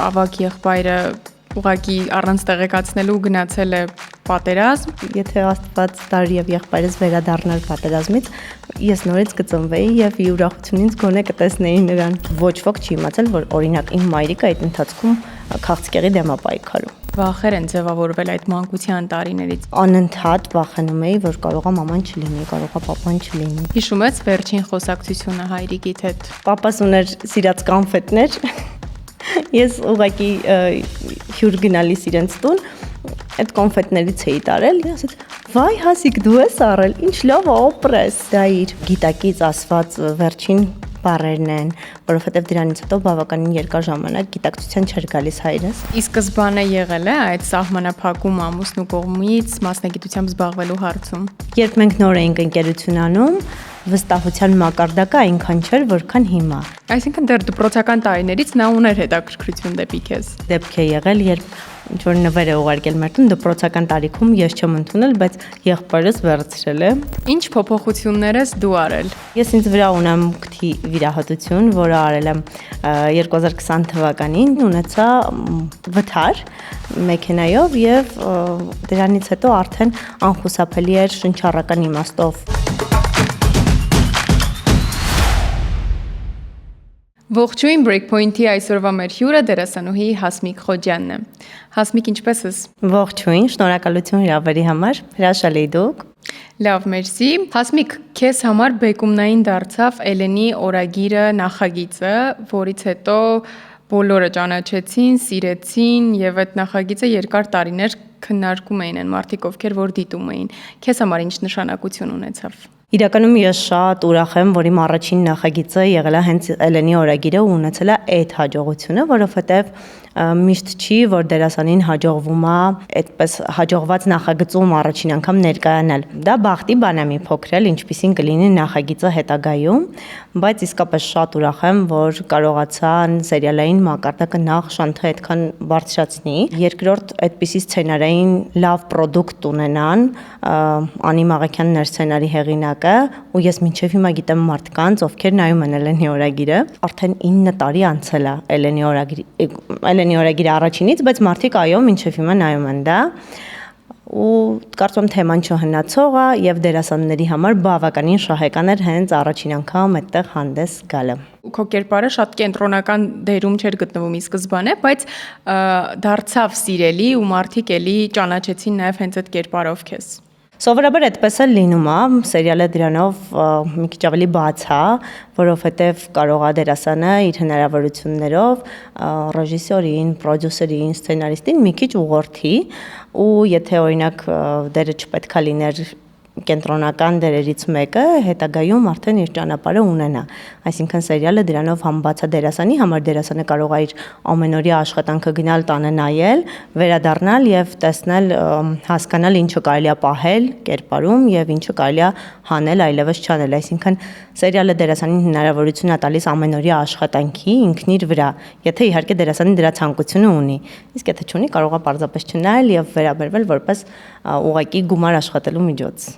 ավագ եղբայրը ուղղակի առանց տեղեկացնելու գնացել է պատերազմ։ Եթե Աստված տար եւ եղբայրս վերադառնար պատերազմից, ես նորից կծնվեի եւ ուրախությունից գոնե կտեսնեի նրան։ Ոչ ոք չի իմացել, որ օրինակ իմ մայրիկը այդ ընթացքում քաղցկեղի դեմ է պայքարում։ Վախեր են ձևավորվել այդ մանկության տարիներից։ Անընդհատ վախենում էի, որ կարող է մաման չլինի, կարող է պապան չլինի։ Հիշում ես վերջին խոսակցությունը հայրիկիդ հետ։ Պապաս ուներ սիրած կոնֆետներ։ Ես ուղղակի հյուր գնալիս իրենց տուն, այդ կոնֆետներից էի տարել, ասեց. «Վայ, Հասիկ, դու ես առել, ինչ լավ է օպրես»։ Դա իր գիտակից ասված վերջին բառերն են, որովհետև դրանից հետո բավականին երկար ժամանակ գիտակցության չէր գալիս հայրս։ Ի սկզբանե եղել է այդ սահմանափակում ամուսնու կողմից մասնագիտությամբ զբաղվելու հարցում։ Երբ մենք նոր էինք ընկերություն անում, վստահության մակարդակը այնքան չէր, որքան հիմա։ Այսինքն դեռ դպրոցական տարիներից նա ուներ հետաքրքրություն դեպի քեզ։ Դեպք է եղել, երբ ինչ-որ նվեր է ուղարկել մեր տուն, դպրոցական տարիքում ես չեմ ընդունել, բայց եղբայրս վերցրել է։ Ինչ փոփոխություններ ես դու արել։ Ես ինձ վրա ունեմ քթի վիրահատություն, որը արել եմ 2020 թվականին, ունեցա վթար մեքենայով եւ դրանից հետո արդեն անխուսափելի էր շնչառական իմաստով։ Ողջույն, Breakpoint-ի այսօրվա մեր հյուրը դերասանուհի Հասմիկ Խոջյանն է։ Հասմիկ, ինչպե՞ս ես։ Ողջույն, շնորհակալություն հրավերի համար, հրաշալի դուք։ Լավ, մերսի։ Հասմիկ, քեզ համար բեկումնային դարձավ Էլենի օրագիրը նախագիծը, որից հետո բոլորը ճանաչեցին, սիրեցին եւ այդ նախագիծը երկար տարիներ քննարկում էին այն մարդիկ, ովքեր որ դիտում էին։ Քեզ համար ինչ նշանակություն ունեցավ։ Իրականում ես շատ ուրախ եմ, որ իմ առաջին նախագիծը եղել է հենց Էլենի օրագիրը ու ունեցել է այդ հաջողությունը, որովհետև միշտ չի, որ դերասանին հաջողվում է այդպես հաջողված նախագծում առաջին անգամ ներկայանալ։ Դա բախտի բան է մի փոքր, ինչպիսին կլինի նախագիծը հետագայում, բայց իսկապես շատ ուրախ եմ, որ կարողացան սերիալային մակարդակը նախ շանթը այդքան բարձրացնի։ Երկրորդ այդպիսի սցենարային լավ պրոդուկտ ունենան, Անի Մաղաքյանն էր սցենարի հեղինակը, ու ես մինչև հիմա գիտեմ մարդկանց, ովքեր նայում են Էլենի օրագիրը, արդեն 9 տարի անցել է Էլենի օրագիրի առաջինից, բայց մարդիկ այո, մինչև հիմա նայում են դա, ու կարծում եմ թեման չհնացող է եւ դերասանների համար բավականին շահեկան էր հենց առաջին անգամ այդտեղ հանդես գալը։ Քո կերպարը շատ կենտրոնական դերում չէր գտնվում ի սկզբանե, բայց դարձավ սիրելի ու մարդիկ էլի ճանաչեցին նաեւ հենց այդ կերպարով քեզ։ Սովորաբար այդպես էլ լինում է, սերիալը դրանով մի քիչ ավելի բաց է, որովհետև կարող է դերասանը իր հնարավորություններով ռեժիսորին, պրոդյուսերին, սցենարիստին մի քիչ ուղղորդի, ու եթե օրինակ դերը չպետք է լիներ կենտրոնական դերերից մեկը, հետագայում արդեն իր ճանապարհը ունենա։ Այսինքն սերիալը դրանով համ բաց է դերասանի համար, դերասանը կարող է իր ամենօրյա աշխատանքը գնալ տանը նայել, վերադառնալ եւ տեսնել, հասկանալ ինչը կարելի է պահել կերպարում եւ ինչը կարելի է հանել, այլևս չանել։ Այսինքն սերիալը դերասանին հնարավորություն է տալիս ամենօրյա աշխատանքի ինքն իր վրա, եթե իհարկե դերասանը դրա ցանկությունը ունի։ Իսկ եթե չունի, կարող է պարզապես չնայել եւ վերաբերվել որպես ուղղակի գումար աշխատելու միջոց։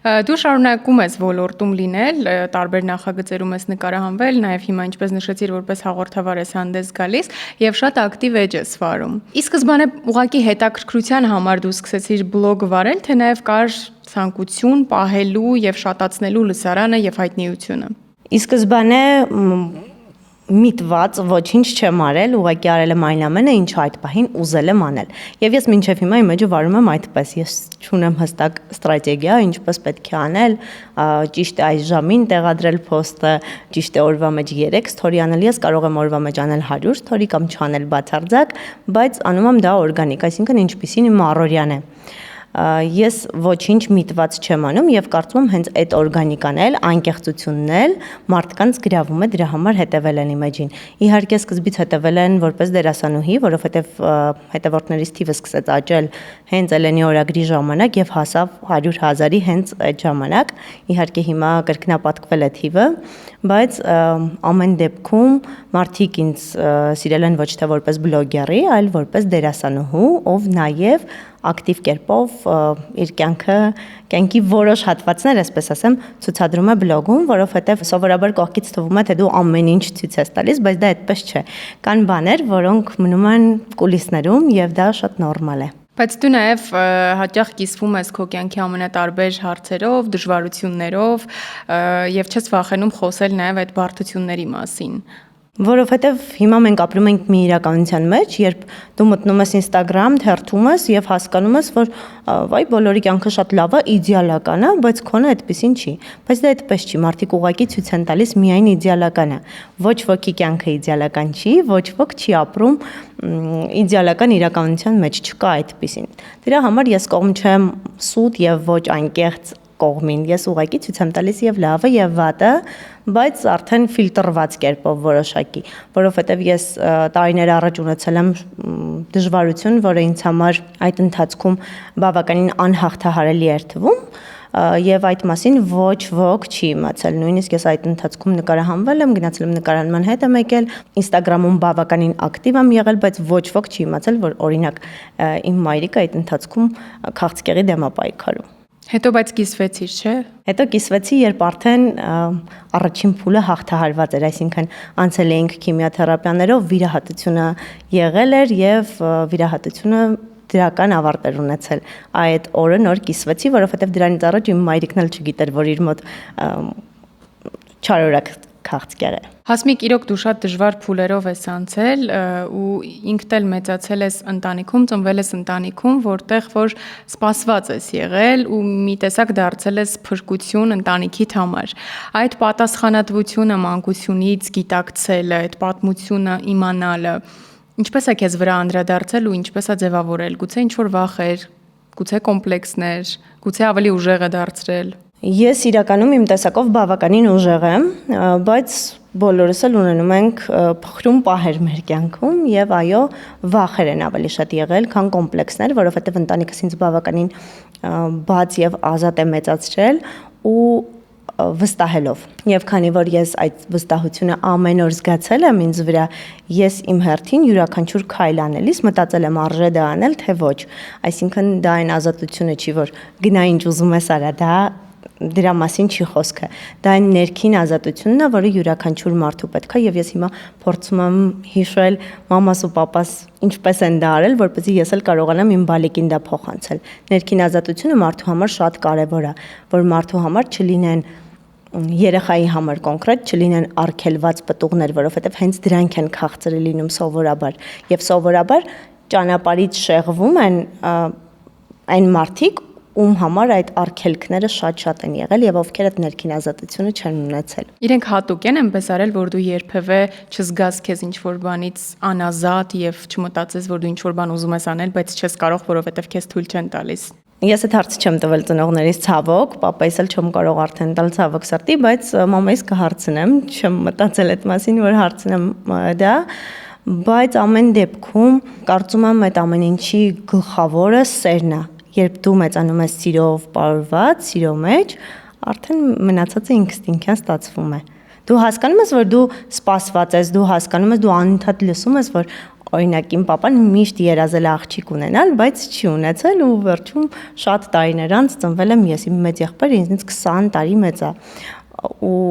Դու շարունակում ես ոլորտում լինել, տարբեր նախագծերում ես նկարահանվել, նաև հիմա ինչպես նշեցիր, որպես հաղորդավար ես հանդես գալիս եւ շատ ակտիվ էջ ես վարում։ Ի սկզբանե ուղղակի հետաքրքրության համար դու սկսեցիր բլոգ վարել, թե նաև կար ցանկություն պահելու եւ շատացնելու լսարանը եւ հայտնիությունը։ Ի սկզբանե միտված ոչինչ չեմ արել, ուղղակի արել եմ այն ամենը, ինչը այդ պահին ուզել եմ անել։ Եվ ես մինչև հիմա իմ էջը վարում եմ այդպես, ես չունեմ հստակ ստրատեգիա, ինչպես պետք է անել, ճիշտ է այս ժամին տեղադրել post-ը, ճիշտ է օրվա մեջ 3 story անել, ես կարող եմ օրվա մեջ անել 100 story կամ չանել բացարձակ, բայց անում եմ դա օրգանիկ, այսինքն ինչպիսին իմ առօրյան է։ Ես ոչինչ միտված չեմ անում եւ կարծում եմ հենց այդ օրգանիկան էլ, անկեղծությունն էլ մարդկանց գրավում է դրա համար հետեւել են իմ էջին։ Իհարկե սկզբից հետեւել են որպես դերասանուհի, որովհետեւ հետևորդներից թիվը սկսեց աճել հենց Էլենի օրագրի ժամանակ եւ հասավ 100,000-ի հենց այդ ժամանակ։ Իհարկե հիմա կրկնապատկվել է թիվը, բայց ամեն դեպքում մարդիկ ինձ սիրել են ոչ թե որպես բլոգերի, այլ որպես դերասանուհու, ով նաև ակտիվ կերպով իր կյանքի որոշ հատվածներ, այսպես ասեմ, ցուցադրում է բլոգում, որովհետև սովորաբար կողքից թվում է, թե դու ամեն ինչ ցույց ես տալիս, բայց դա այդպես չէ։ Կան բաներ, որոնք մնում են կուլիսներում եւ դա շատ նորմալ է։ Բայց դու նաև հաճախ կիսվում ես քո կյանքի ամենատարբեր հարցերով, դժվարություններով եւ չես վախենում խոսել նաև այդ բարդությունների մասին։ Որովհետև հիմա մենք ապրում ենք մի իրականության մեջ, երբ դու մտնում ես Instagram, թերթում ես եւ հասկանում ես, որ վայ բոլորի կյանքը շատ լավ է, իդեալական է, բայց քոնը այդպեսին չի։ Բայց դա այդպես չի, մարդիկ ուղղակի ցույց են տալիս միայն իդեալականը։ Ոչ ոքի կյանքը իդեալական չի, ոչ ոք չի ապրում իդեալական իրականության մեջ, չկա այդպեսին։ Դրա համար ես կողմ չեմ սուտ եւ ոչ անկեղծ կողմին, ես ուղղակի ցույց եմ տալիս եւ լավը եւ վատը, բայց արդեն ֆիլտրված կերպով որոշակի, որովհետեւ ես տարիներ առաջ ունեցել եմ դժվարություն, որը ինձ համար այդ ընթացքում բավականին անհաղթահարելի էր թվում, եւ այդ մասին ոչ ոք չի իմացել։ Նույնիսկ ես այդ ընթացքում նկարահանվել եմ, գնացել եմ նկարահանման հետ եմ եկել, Instagram-ում բավականին ակտիվ եմ եղել, բայց ոչ ոք չի իմացել, որ օրինակ իմ մայրիկը այդ ընթացքում քաղցկեղի դեմ է պայքարում։ Հետո բայց կիսվեցիր, չէ՞։ Հետո կիսվեցի, երբ արդեն առաջին փուլը հաղթահարված էր, այսինքն անցել էինք քիմիոթերապիաներով, վիրահատությունը եղել էր եւ վիրահատությունը դրական ավարտ էր ունեցել։ Այդ օրը նոր կիսվեցի, որովհետեւ դրանից առաջ իմ մայրիկն էլ չգիտեր, որ իր մոտ չարորակ քաղցկեղ է։ Հասմիկ, իրոք դու շատ դժվար փուլերով ես անցել ու ինքդ էլ մեծացել ես ընտանիքում, ծնվել ես ընտանիքում, որտեղ որ սպասված ես եղել ու մի տեսակ դարձել ես փրկություն ընտանիքիդ համար։ Այդ պատասխանատվությունը մանկությունից գիտակցելը, այդ պատմությունը իմանալը, ինչպես է քեզ վրա անդրադարձել ու ինչպես է ձևավորել։ Գուցե ինչ-որ վախեր, գուցե կոմպլեքսներ, գուցե ավելի ուժեղ է դարձրել։ Ես իրականում իմ տեսակով բավականին ուժեղ եմ, բայց բոլորս էլ ունենում ենք փխրուն պահեր մեր կյանքում եւ այո, վախեր են ավելի շատ եղել, քան կոմպլեքսներ, որովհետեւ ընտանիքս ինձ բավականին բաց եւ ազատ է մեծացրել ու վստահելով։ Եվ քանի որ ես այդ վստահությունը ամեն օր զգացել եմ ինձ վրա, ես իմ հերթին յուրաքանչյուր քայլ անելիս մտածել եմ արժե դա անել, թե ոչ։ Այսինքն դա այն ազատությունը չի, որ գնա ինչ ուզում ես արա, դա դրա մասին չի խոսքը։ Դա այն ներքին ազատությունն է, որը յուրաքանչյուր մարդու պետք է, եւ ես հիմա փորձում եմ հիշել մամաս ու պապաս ինչպես են դա արել, որպեսզի ես էլ կարողանամ իմ բալիկին դա փոխանցել։ Ներքին ազատությունը մարդու համար շատ կարեւոր է, որ մարդու համար չլինեն երեխայի համար կոնկրետ չլինեն արգելված պտուղներ, որովհետև հենց դրանք են քաղցրը լինում սովորաբար, եւ սովորաբար ճանապարհից շեղվում են այն մարդիկ, ում համար այդ արգելքները շատ են եղել եւ ովքեր այդ ներքին ազատությունը չեն ունեցել։ Իրենք հատուկ են այնպես արել, որ դու երբևէ չզգաս քեզ ինչ-որ բանից անազատ եւ չմտածես, որ դու ինչ-որ բան ուզում ես անել, բայց չես կարող, որովհետեւ քեզ թույլ չեն տալիս։ Ես այդ հարցը չեմ տվել ծնողներից ցավոք, պապայիս էլ չեմ կարող արդեն տալ ցավոք սրտի, բայց մամայիս կհարցնեմ, չեմ մտածել այդ մասին, որ հարցնեմ դա, բայց ամեն դեպքում կարծում եմ այդ ամեն ինչի գլխավորը սերն է։ Երբ դու մեծանում ես սիրով պարուրված, սիրո մեջ, արդեն մնացածը ինքնին ստացվում է։ Դու հասկանում ես, որ դու սպասված ես, դու հասկանում ես, դու անընդհատ լսում ես, որ օրինակ իմ պապան միշտ երազել աղջիկ ունենալ, բայց չի ունեցել ու վերջում շատ տարիներ անց ծնվել եմ ես, իմ մեծ եղբայրը ինձնից 20 տարի մեծ է։ Ու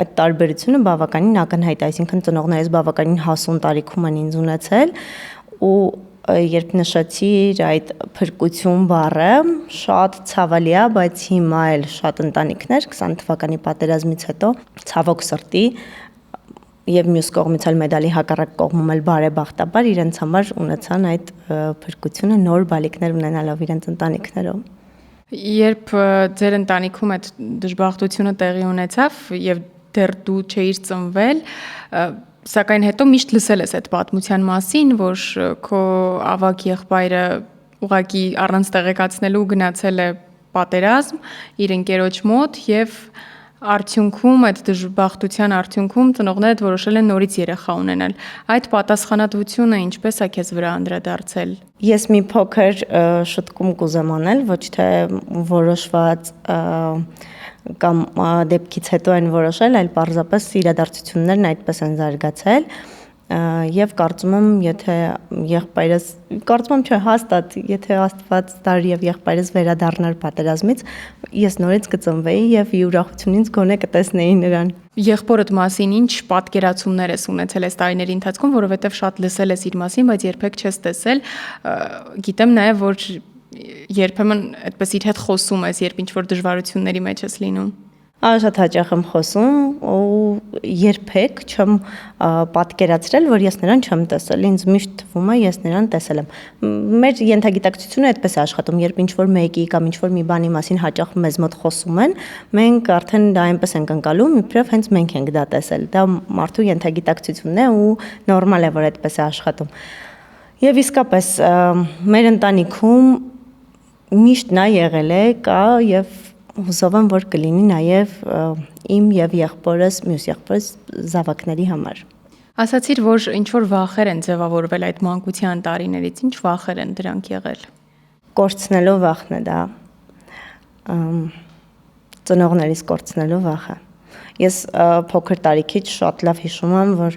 այդ տարբերությունը բավականին ակնհայտ է, այսինքն ծնողներս բավականին հասուն տարիքում են ինձ ունեցել ու երբ նշեցիր այդ փրկություն բառը, շատ ցավալի է, բայց հիմա էլ շատ ընտանիքներ 20 թվականի պատերազմից հետո ցավոք սրտի եւ մյուս կողմից էլ մեդալի հակառակ կողմում էլ բարեբախտաբար իրենց համար ունեցան այդ փրկությունը նոր բալիկներ ունենալով իրենց ընտանիքներով։ Երբ ձեր ընտանիքում այդ դժբախտությունը տեղի ունեցավ եւ դեռ դու չէիր ծնվել, սակայն հետո միշտ լսել ես այդ պատմության մասին, որ քո ավագ եղբայրը ուղղակի առանց տեղեկացնելու գնացել է պատերազմ իր ընկերոջ մոտ եւ արդյունքում այդ դժբախտության արդյունքում ծնողներդ որոշել են նորից երեխա ունենալ։ Այդ պատասխանատվությունը ինչպես է քեզ վրա անդրադարձել։ Ես մի փոքր շտկում կուզեմ անել, ոչ թե որոշված կամ դեպքից հետո են որոշել, այլ պարզապես իրադարձություններն այդպես են զարգացել։ Եվ կարծում եմ, եթե եղբայրս, կարծում եմ չէ, հաստատ, եթե Աստված տար եւ եղբայրս վերադառնար պատերազմից, ես նորից կծնվեի եւ ուրախություն ինձ գոնե կտեսնեի նրան։ Եղբորդ մասին ինչ պատկերացումներ ես ունեցել այս տարիների ընթացքում, որովհետև շատ լսել ես իր մասին, բայց երբեք չես տեսել։ Գիտեմ նաև, որ երբեմն այդպես իր հետ խոսում ես, երբ ինչ-որ դժվարությունների մեջ ես լինում։ Շատ հաճախ եմ խոսում ու երբեք չեմ պատկերացրել, որ ես նրան չեմ տեսել։ Ինձ միշտ թվում է, ես նրան տեսել եմ։ Մեր ենթագիտակցությունը այդպես է աշխատում, երբ ինչ-որ մեկի կամ ինչ-որ մի բանի մասին հաճախ մեզ մոտ խոսում են, մենք արդեն դա այնպես ենք ընկալում, իբրև հենց մենք ենք դա տեսել։ Դա մարդու ենթագիտակցությունն է ու նորմալ է, որ այդպես է աշխատում։ Եվ իսկապես մեր ընտանիքում միշտ նա եղել է, կա եւ հուսով եմ, որ կլինի նաև իմ եւ եղբորս, մյուս եղբորս զավակների համար։ Ասացիր, որ ինչ-որ վախեր են ձևավորվել այդ մանկության տարիներից, ինչ վախեր են դրանք եղել։ Կորցնելու վախն է դա։ Ծնողներիս կորցնելու վախը։ Ես փոքր տարիքից շատ լավ հիշում եմ, որ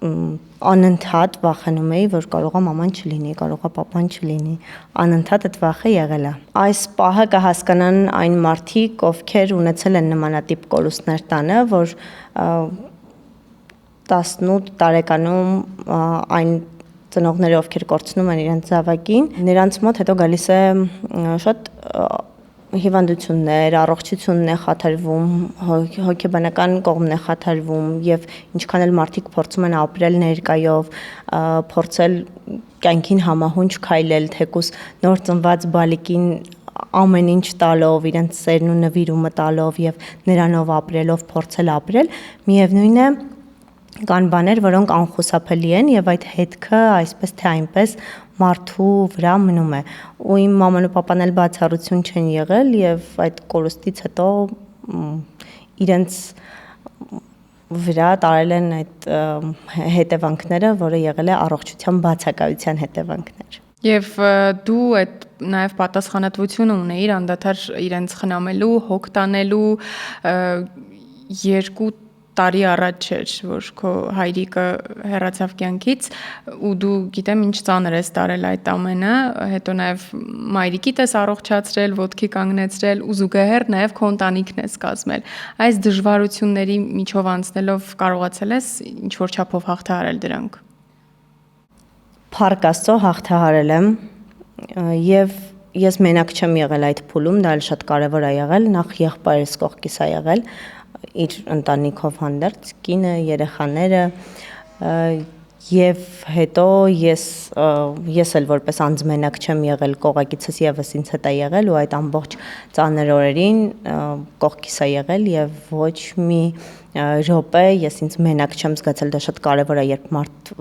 անընդհատ վախենում էի, որ կարողա մաման չլինի, կարողա պապան չլինի, անընդհատ այդ վախը եղել է։ Այս պահը կհասկանան այն մարդիկ, ովքեր ունեցել են նմանատիպ կորուստներ տանը, որ 18 տարեկանում այն ծնողները, ովքեր կորցնում են իրենց զավակին, նրանց մոտ հետո գալիս է շատ հիվանդություններ, առողջությունն է խաթարվում, հոգեբանական կողմն է խաթարվում եւ ինչքան էլ մարդիկ փորձում են ապրել ներկայով, փորձել կյանքին համահունչ քայլել, թեկուս նոր ծնված բալիկին ամեն ինչ տալով, իրենց սերն ու նվիրումը տալով եւ նրանով ապրելով փորձել ապրել, միևնույն է կան բաներ, որոնք անխուսափելի են եւ այդ հետքը այսպես թե այնպես մարդու վրա մնում է ու իմ մաման ու պապան էլ բացառություն չեն եղել եւ այդ կորուստից հետո իրենց վրա տարել են այդ հետևանքները, որը եղել է առողջության բացակայության հետևանքներ։ Եվ դու այդ նաև պատասխանատվություն ունեիր անդադար իրենց խնամելու, հոգ տանելու 2 տարի առաջ էր, որ քո հայրիկը հեռացավ կյանքից ու դու գիտեմ ինչ ծանր ես տարել այդ ամենը, հետո նաև մայրիկիդ ես առողջացրել, ոտքի կանգնեցրել ու զուգահեռ նաև քո ընտանիքն ես կազմել։ Այս դժվարությունների միջով անցնելով կարողացել ես ինչ որ չափով հաղթահարել դրանք։ Փառք Աստծո հաղթահարել եմ եւ ես մենակ չեմ եղել այդ փուլում, դա էլ շատ կարեւոր է եղել, նախ եղբայրս կողքիս է եղել իր ընտանիքով հանդերձ, կինը, երեխաները եւ հետո ես էլ որպես անձ մենակ չեմ եղել, կողակիցս եւս ինձ հետ է եղել ու այդ ամբողջ ծանր օրերին կողքիս է եղել եւ ոչ մի րոպե ես ինձ մենակ չեմ զգացել, դա շատ կարեւոր է, երբ մարդ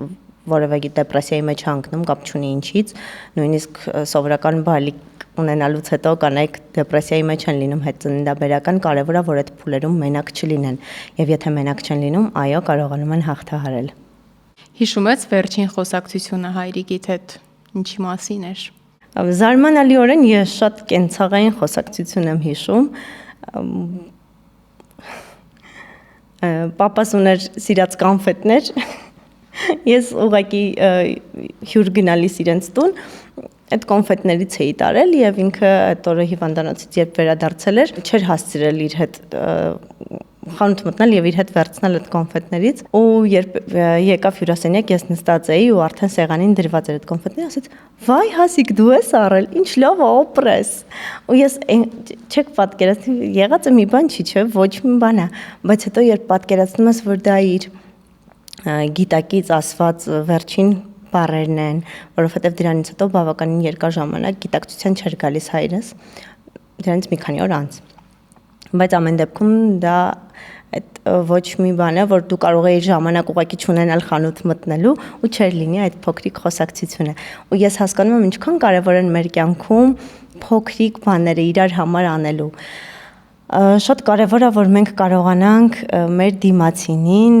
որևէ դեպրեսիայի մեջ հանգնում, կապ չունի ինչից, նույնիսկ սովորական բալիկ ունենալուց հետո կանայք դեպրեսիայի մեջ են լինում հետծննդաբերական, կարևոր է, որ այդ փուլերում մենակ չլինեն եւ եթե մենակ չեն լինում, այո, կարողանում են հաղթահարել։ Հիշում ես վերջին խոսակցությունը հայրիկիդ հետ ինչի մասին էր։ Զարմանալիորեն ես շատ կենցաղային խոսակցություն եմ հիշում։ Պապաս ուներ սիրած կոնֆետներ։ Ես ուղղակի հյուր գնալիս իրենց տուն այդ կոնֆետներից էի տարել եւ ինքը այդ օրը հիվանդանոցից երբ վերադարձել էր, չէր հասցրել իր հետ խանութ մտնել եւ իր հետ վերցնել այդ կոնֆետներից ու երբ եկավ հյուրասենյակ ես նստած էի ու արդեն սեղանին դրված էր այդ կոնֆետները, ասեց. «Վայ, Հասիկ, դու ես առել, ինչ լավ օպրես»։ Ու ես չեք պատկերացնում, եղածը մի բան չի, չէ, ոչ մի բան է, բայց հետո երբ պատկերացնում ես, որ դա իր գիտակից ասված վերջին բառերն են, որովհետև դրանից հետո բավականին երկար ժամանակ գիտակցության չէր գալիս հայրս, դրանից մի քանի օր անց։ Բայց ամեն դեպքում դա այդ ոչ մի բան է, որ դու կարող ես ժամանակ ուղղակի չունենալ խանութ մտնելու ու չէր լինի այդ փոքրիկ խոսակցությունը։ Ու ես հասկանում եմ ինչքան կարևոր են մեր կյանքում փոքրիկ բաները իրար համար անելու։ Շատ կարևոր է, որ մենք կարողանանք մեր դիմացինին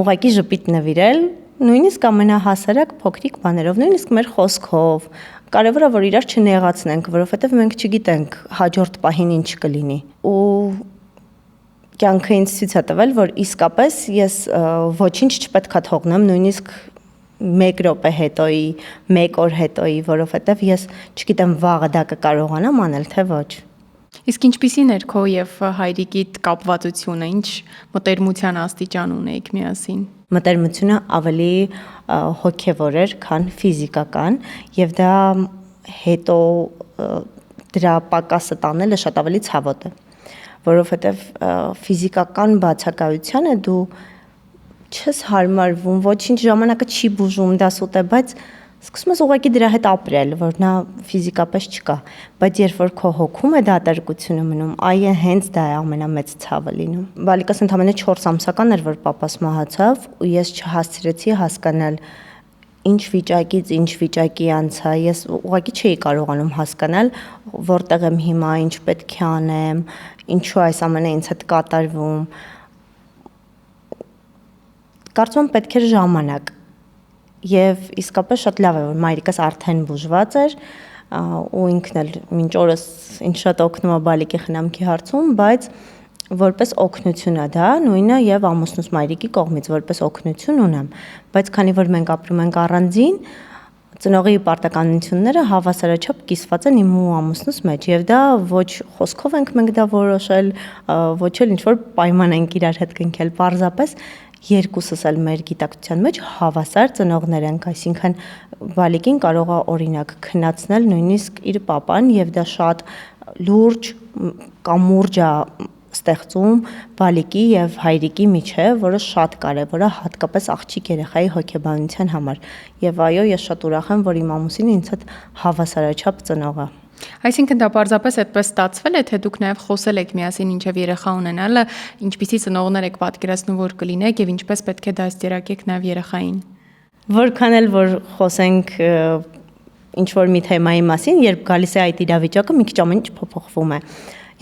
ուղղակի ժպիտ նվիրել նույնիսկ ամենահասարակ փոքրիկ բաներով, նույնիսկ մեր խոսքով։ Կարևորը որ իրար չնեղացնենք, որովհետև մենք չգիտենք հաջորդ պահին ինչ կլինի։ Ու կյանքը ինձ ցույց է տվել, որ իսկապես ես ոչինչ չպետք է թողնեմ, նույնիսկ 1 րոպե հետոյի, 1 օր հետոյի, որովհետև ես չգիտեմ վաղը դա կկարողանամ անել, թե ոչ։ Իսկ ինչպիսին էր քո եւ հայրիկիդ կապվածությունը, ինչ մտերմության աստիճան ունեիք միասին։ Մտերմությունը ավելի հոգևոր էր, քան ֆիզիկական, եւ դա հետո դրա պակասը տանելը շատ ավելի ցավոտ է, որովհետեւ ֆիզիկական բացակայությանը դու չես հարմարվում, ոչինչ ժամանակը չի բուժում, դա սուտ է, բայց սկսում ես ուղղակի դրա հետ ապրել, որ նա ֆիզիկապես չկա, բայց երբ որ քո հոգում է դատարկությունը մնում, այ հենց դա է ամենամեծ ցավը լինում։ Բալիկս ընդամենը 4 ամսական էր, որ պապաս մահացավ, ու ես չհասցրեցի հասկանալ ինչ վիճակից ինչ վիճակի անցա, ես ուղղակի չէի կարողանում հասկանալ, որտեղ եմ հիմա, ինչ պետք է անեմ, ինչու այս ամենը ինձ հետ կատարվում։ Կարծում եմ պետք էր ժամանակ։ Եվ իսկապես շատ լավ է, որ մայրիկս արդեն բուժված էր, ու ինքն էլ մինչ օրս ինձ շատ օգնում է բալիկի խնամքի հարցում, բայց որպես օգնություն է դա, նույնը եւ ամուսնուս մայրիկի կողմից որպես օգնություն ունեմ, բայց քանի որ մենք ապրում ենք առանձին, ծնողի պարտականությունները հավասարաչափ կիսված են իմ ու ամուսնուս մեջ եւ դա ոչ խոսքով ենք մենք դա որոշել, ոչ էլ ինչ որ պայման ենք իրար հետ կնքել, պարզապես երկուսս էլ մեր գիտակցության մեջ հավասար ծնողներ ենք, այսինքն բալիկին կարող է օրինակ քննացնել նույնիսկ իր papan եւ դա շատ լուրջ կամուրջ է ստեղծում բալիկի եւ հայրիկի միջեւ, որը շատ կարեւոր է հատկապես աղջիկ երեխայի հոգեբանության համար։ Եվ այո, ես շատ ուրախ եմ, որ իմ ամուսինը ինձ հետ հավասարաչափ ծնող է։ Այսինքն դա պարզապես այդպես ստացվել է, թե դուք նաև խոսել եք միասին ինչև երեխա ունենալը, ինչպիսի ծնողներ եք պատկերացնում, որ կլինեք եւ ինչպես պետք է դաստիարակեք նաև երեխային։ Որքան էլ որ խոսենք ինչ որ մի թեմայի մասին, երբ գալիս է այդ իրավիճակը, մի քիչ ամեն ինչ փոփոխվում է։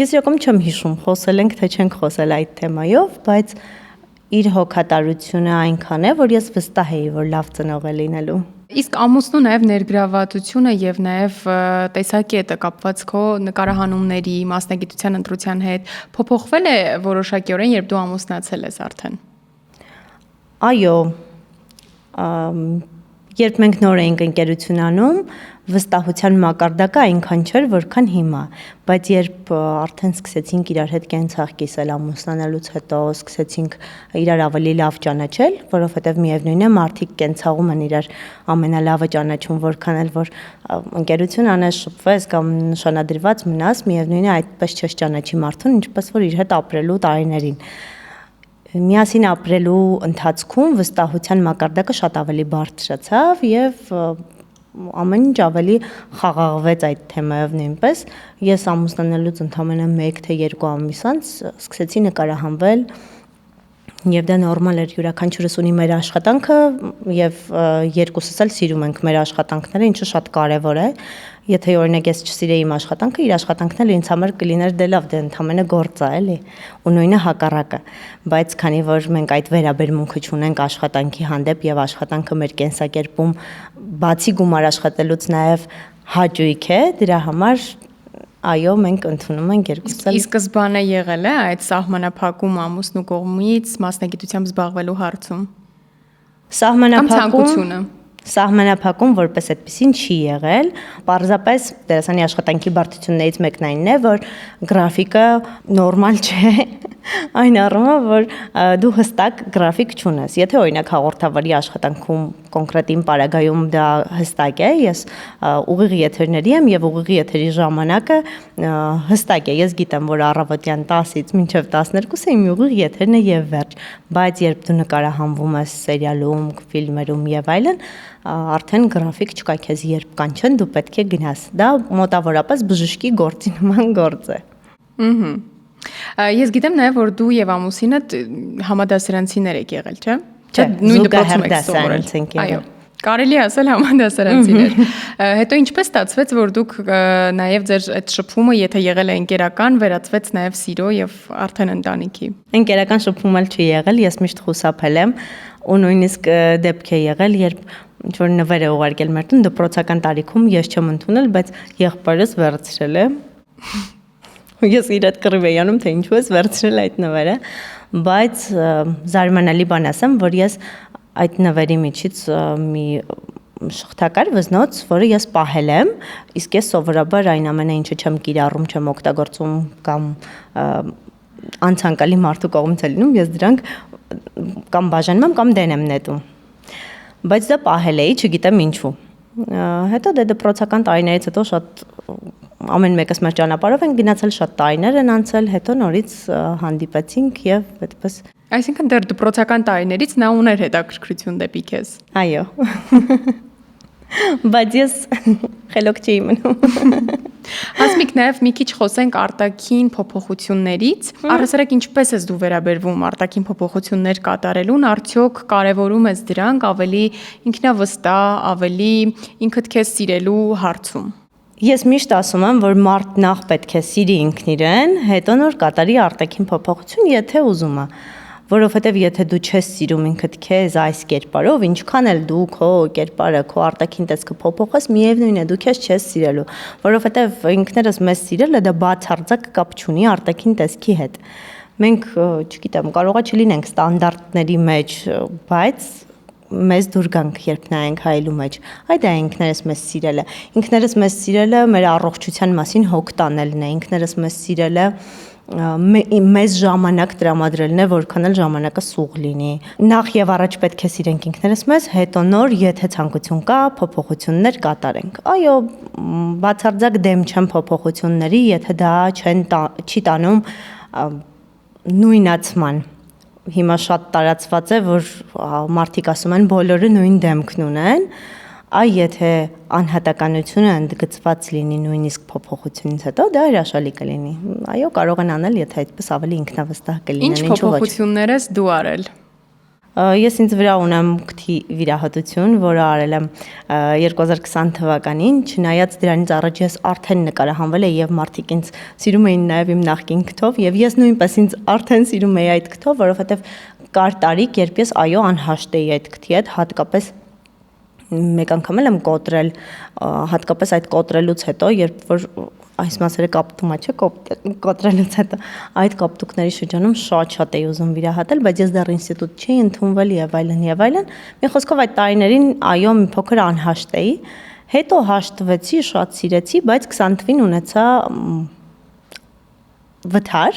Ես իրականում չեմ հիշում, խոսել ենք թե չենք խոսել այդ թեմայով, բայց իր հոգատարությունը այնքան է, որ ես վստահ էի, որ լավ ծնող է լինելու։ Իսկ ամուսնու նաև ներգրավվածությունը եւ նաև տեսակետը կապված քո նկարահանումների, մասնագիտության ընտրության հետ փոփոխվել է որոշակիորեն, երբ դու ամուսնացել ես արդեն։ Այո, երբ մենք նոր էինք ընկերություն անում, վստահության մակարդակը այնքան չէր, որքան հիմա, բայց երբ արդեն սկսեցինք իրար հետ կենցաղ կիսել ամուսնանալուց հետո, սկսեցինք իրար ավելի լավ ճանաչել, որովհետև միևնույն է մարդիկ կենցաղում են իրար ամենալավը ճանաչում, որքան էլ որ ընկերություն անես, շփվես կամ նշանադրված մնաս, միևնույն է այդպես չես ճանաչի մարդուն, ինչպես որ իր հետ ապրելու տարիներին։ Միասին ապրելու ընթացքում վստահության մակարդակը շատ ավելի բարձրացավ եւ ամեն ինչ ավելի խաղաղվեց այդ թեմայով նույնպես։ Ես ամուսնանալուց ընդամենը 1 թե 2 ամիս անց սկսեցի նկարահանվել եւ դա նորմալ էր, յուրաքանչյուրս ունի մեր աշխատանքը եւ երկուսս էլ սիրում ենք մեր աշխատանքները, ինչը շատ կարեւոր է։ Եթե օրինակ ես չսիրեի իմ աշխատանքը, իր աշխատանքն էլ ինձ համար կլիներ դե լավ, դե ընդամենը գործ է, էլի։ Ու նույնը հակառակը։ Բայց քանի որ մենք այդ վերաբերմունքը չունենք աշխատանքի հանդեպ եւ աշխատանքը մեր կենսակերպում բացի գումար աշխատելուց նաեւ հաճույք է, դրա համար այո, մենք ընդունում ենք երկուսս էլ։ Իսկ սկզբանե եղել է այդ սահմանափակում ամուսնու կողմից մասնագիտությամբ զբաղվելու հարցում։ Սահմանափակում որպես այդպեսին չի եղել, պարզապես դերասանի աշխատանքի բարդություններից մեկն այնն է, որ գրաֆիկը նորմալ չէ, այն առումով, որ դու հստակ գրաֆիկ չունես։ Եթե օրինակ հաղորդավարի աշխատանքում կոնկրետ իմ պարագայում դա հստակ է, ես ուղիղ եթերների եմ եւ ուղիղ եթերի ժամանակը հստակ է։ Ես գիտեմ, որ առավոտյան 10-ից մինչեւ 12-ը իմ ուղիղ եթերն է եւ վերջ, բայց երբ դու նկարահանվում ես սերիալում, ֆիլմերում եւ այլն, արդեն գրաֆիկ չկա, քեզ երբ կանչեն, դու պետք է գնաս։ Դա մոտավորապես բժշկի գործի նման գործ է։ Ես գիտեմ նաև, որ դու եւ ամուսինդ համադասարանցիներ եք եղել, չէ՞։ Չէ, նույն դպրոցում եք սովորել։ Այո։ Կարելի ասել համադասարանցիներ։ Հետո ինչպես ստացվեց, որ դուք նաև ձեր այդ շփումը, եթե եղել է ընկերական, վերածվեց նաև սիրո եւ արդեն ընտանիքի։ Ընկերական շփում էլ չի եղել, ես միշտ խուսափել եմ ու նույնիսկ դեպք է եղել, երբ ինչ որ նվեր է ուղարկել մեր տուն, դպրոցական տարիքում ես չեմ ընդունել, բայց եղբայրս վերցրել է։ Ես իր հետ կռիվ էի անում, թե ինչու ես վերցրել այդ նվերը, բայց զարմանալի բան ասեմ, որ ես այդ նվերի միջից մի շղթակար վզնոց, որը ես պահել եմ, իսկ ես սովորաբար այն ամենը ինչը չեմ կիրառում, չեմ օգտագործում կամ անցանկալի մարդու կողմից է լինում, ես դրանք կամ բաժանում եմ կամ դեն եմ նետում։ Բայց դա պահել էի, չգիտեմ ինչու։ Հետո դպրոցական տարիներից հետո շատ ամեն մեկս մեր ճանապարհով են գնացել, շատ տարիներ են անցել, հետո նորից հանդիպեցինք եւ այդպես։ Այսինքն դեռ դպրոցական տարիներից նա ուներ հետաքրքրություն դեպի քեզ։ Այո։ Բայց ես խելոք չէի մնում։ Հասմիկ, նաև մի քիչ խոսենք արտաքին փոփոխություններից։ Առհասարակ ինչպես ես դու վերաբերվում արտաքին փոփոխություններ կատարելուն, արդյոք կարևորում ես դրանք ավելի ինքնավստահ, ավելի ինքդ քեզ սիրելու հարցում։ Ես միշտ ասում եմ, որ մարդ նախ պետք է սիրի ինքն իրեն, հետո նոր կատարի արտաքին փոփոխություն, եթե ուզում է, որովհետև եթե դու չես սիրում ինքդ քեզ այս կերպարով, ինչքան էլ դու քո կերպարը, քո արտաքին տեսքը փոփոխես, միևնույն է, դու քեզ չես սիրելու, որովհետև ինքներս մեզ սիրելը դա բացարձակ կապ չունի արտաքին տեսքի հետ։ Մենք, չգիտեմ, կարողա չլինենք ստանդարտների մեջ, բայց մեզ դուր գանք, երբ նայենք հայելու մեջ, այդ է ինքներս մեզ սիրելը։ Ինքներս մեզ սիրելը մեր առողջության մասին հոգ տանելն է, ինքներս մեզ սիրելը մեզ ժամանակ տրամադրելն է, որքան էլ ժամանակը սուղ լինի։ Նախ եւ առաջ պետք է սիրենք ինքներս մեզ, հետո նոր, եթե ցանկություն կա, փոփոխություններ կատարենք։ Այո, բացարձակ դեմ չեմ փոփոխությունների, եթե դա չի տանում նույնացման։ Հիմա շատ տարածված է, որ մարդիկ ասում են բոլորը նույն դեմքն ունեն, այ եթե անհատականությունը ընդգծված լինի նույնիսկ փոփոխությունից հետո, դա հրաշալի կլինի։ Այո, կարող են անել, եթե այդպես ավելի ինքնավստահ կլինեն, ինչու ոչ։ Ինչ փոփոխություններ ես դու արել։ Ես ինձ վրա ունեմ քթի վիրահատություն, որը արել եմ 2020 թվականին, չնայած դրանից առաջ ես արդեն նկարահանվել եմ եւ մարդիկ ինձ սիրում էին նաեւ իմ նախկին քթով եւ ես նույնպես ինձ արդեն սիրում էի այդ քթով, որովհետեւ կար տարիք, երբ ես այո անհաշտ էի այդ քթի հետ, հատկապես մեկ անգամ եմ կոտրել, հատկապես այդ կոտրելուց հետո, երբ որ այս մասերը կապտում է, չէ, կոտրելուց հետո այդ կապտուկների շրջանում շատ էի ուզում վիրահատել, բայց ես դեռ ինստիտուտ չէի ընդունվել եւ այլն եւ այլն։ Մի խոսքով այդ տարիներին այո մի փոքր անհաշտ էի, հետո հաշտվեցի, շատ սիրեցի, բայց 20 թվին ունեցա վթար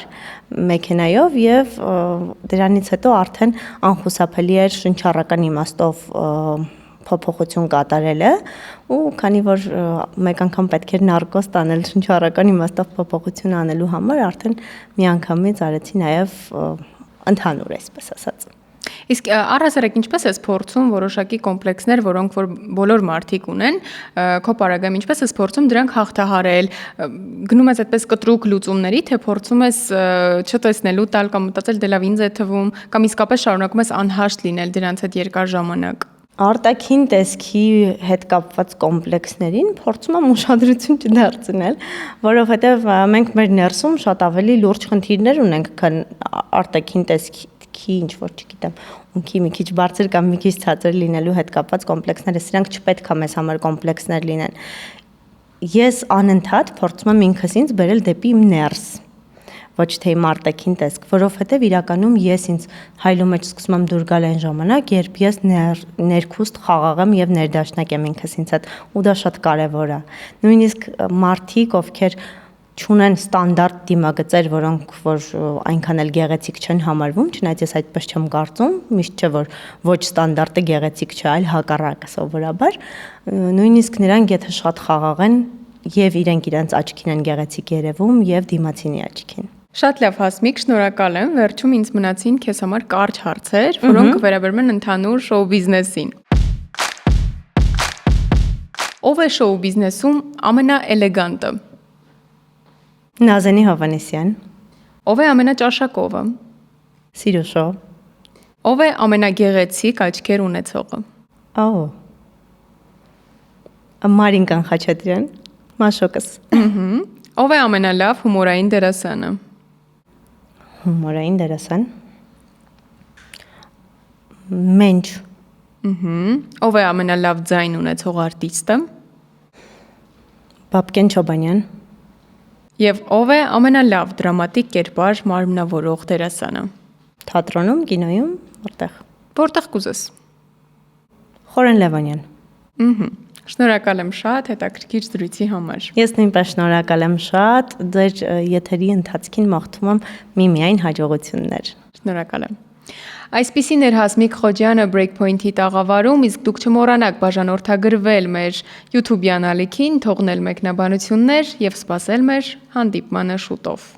մեքենայով եւ դրանից հետո արդեն անխուսափելի էր շնչառական իմաստով փոփոխություն կատարելը ու քանի որ մեկ անգամ պետք էր նարկոս տանել շնչառական իմաստով փոփոխություն անելու համար արդեն միանգամից արեցի նաև ընդհանուր այսպես ասած։ Իսկ առհասարակ ինչպես ես փորձում որոշակի կոմպլեքսներ, որոնք որ բոլոր մարդիկ ունեն, քո պարագայում ինչպես ես փորձում դրանք հաղթահարել, գնում ես այդպես կտրուկ լուծումների, թե փորձում ես չտեսնելու տալ կամ մտածել դե լավ ինձ է թվում, կամ իսկապես շարունակում ես անհաշտ լինել դրանց հետ երկար ժամանակ։ Արտաքին տեսքի հետ կապված կոմպլեքսներին փորձում եմ ուշադրություն չդարձնել, որովհետև մենք մեր ներսում շատ ավելի լուրջ խնդիրներ ունենք, քան արտաքին տեսքի ինչ որ չգիտեմ, ունքի մի քիչ բարձր կամ մի քիչ ցածր լինելու հետ կապված կոմպլեքսները, սրանք չպետք է մեզ համար կոմպլեքսներ լինեն։ Ես անընդհատ փորձում եմ ինքս ինձ բերել դեպի իմ ներս, ոչ թե իմ արտաքին տեսք, որովհետև իրականում ես ինձ հայլու մեջ սկսում եմ դուր գալ այն ժամանակ, երբ ես ներքուստ խաղաղ եմ եւ ներդաշնակ եմ ինքս ինձ հետ, ու դա շատ կարեւոր է։ Նույնիսկ մարդիկ, ովքեր չունեն ստանդարտ դիմագծեր, որոնք որ այնքան էլ գեղեցիկ չեն համարվում, չնայած ես այդպես չեմ կարծում, միշտ չէ որ ոչ ստանդարտը գեղեցիկ չէ, այլ հակառակը սովորաբար, նույնիսկ նրանք եթե շատ խաղաղ են եւ իրենք իրենց աչքին են գեղեցիկ երևում եւ դիմացինի աչքին։ Շատ լավ, Հասմիկ, շնորհակալ եմ։ Վերջում ինձ մնացին քեզ համար կարճ հարցեր, որոնք վերաբերում են ընդհանուր շոու բիզնեսին։ Ով է շոու բիզնեսում ամենաէլեգանտը։ Նազենի Հովանեսյան։ Ով է ամենաճաշակովը։ Սիրուշո։ Ով է ամենագեղեցիկ աչքեր ունեցողը։ Ո։ Մարինկան Խաչատրյան, Մաշոկս։ Ով է ամենալավ հումորային դերասանը։ Հումորային դերասան։ Մենջ։ Ով է ամենալավ ձայն ունեցող արտիստը։ Բաբկեն Չոբանյան։ Եվ ով է ամենալավ դրամատիկ կերպար մարմնավորող դերասանը։ Թատրոնում, կինոյում, որտեղ։ Որտեղ կուզես։ Խորեն Լևոնյան։ Շնորհակալ եմ շատ հետաքրքիր զրույցի համար։ Ես նույնպես շնորհակալ եմ շատ, ձեր եթերի ընթացքին մաղթում եմ միմիայն հաջողություններ։ Շնորհակալ եմ։ Այսպիսին էր Հասմիկ Խոջյանը Breakpoint-ի տաղավարում, իսկ դուք չմոռանաք բաժանորդագրվել մեր YouTube-յան ալիքին, թողնել մեկնաբանություններ եւ սպասել մեր հանդիպմանը շուտով։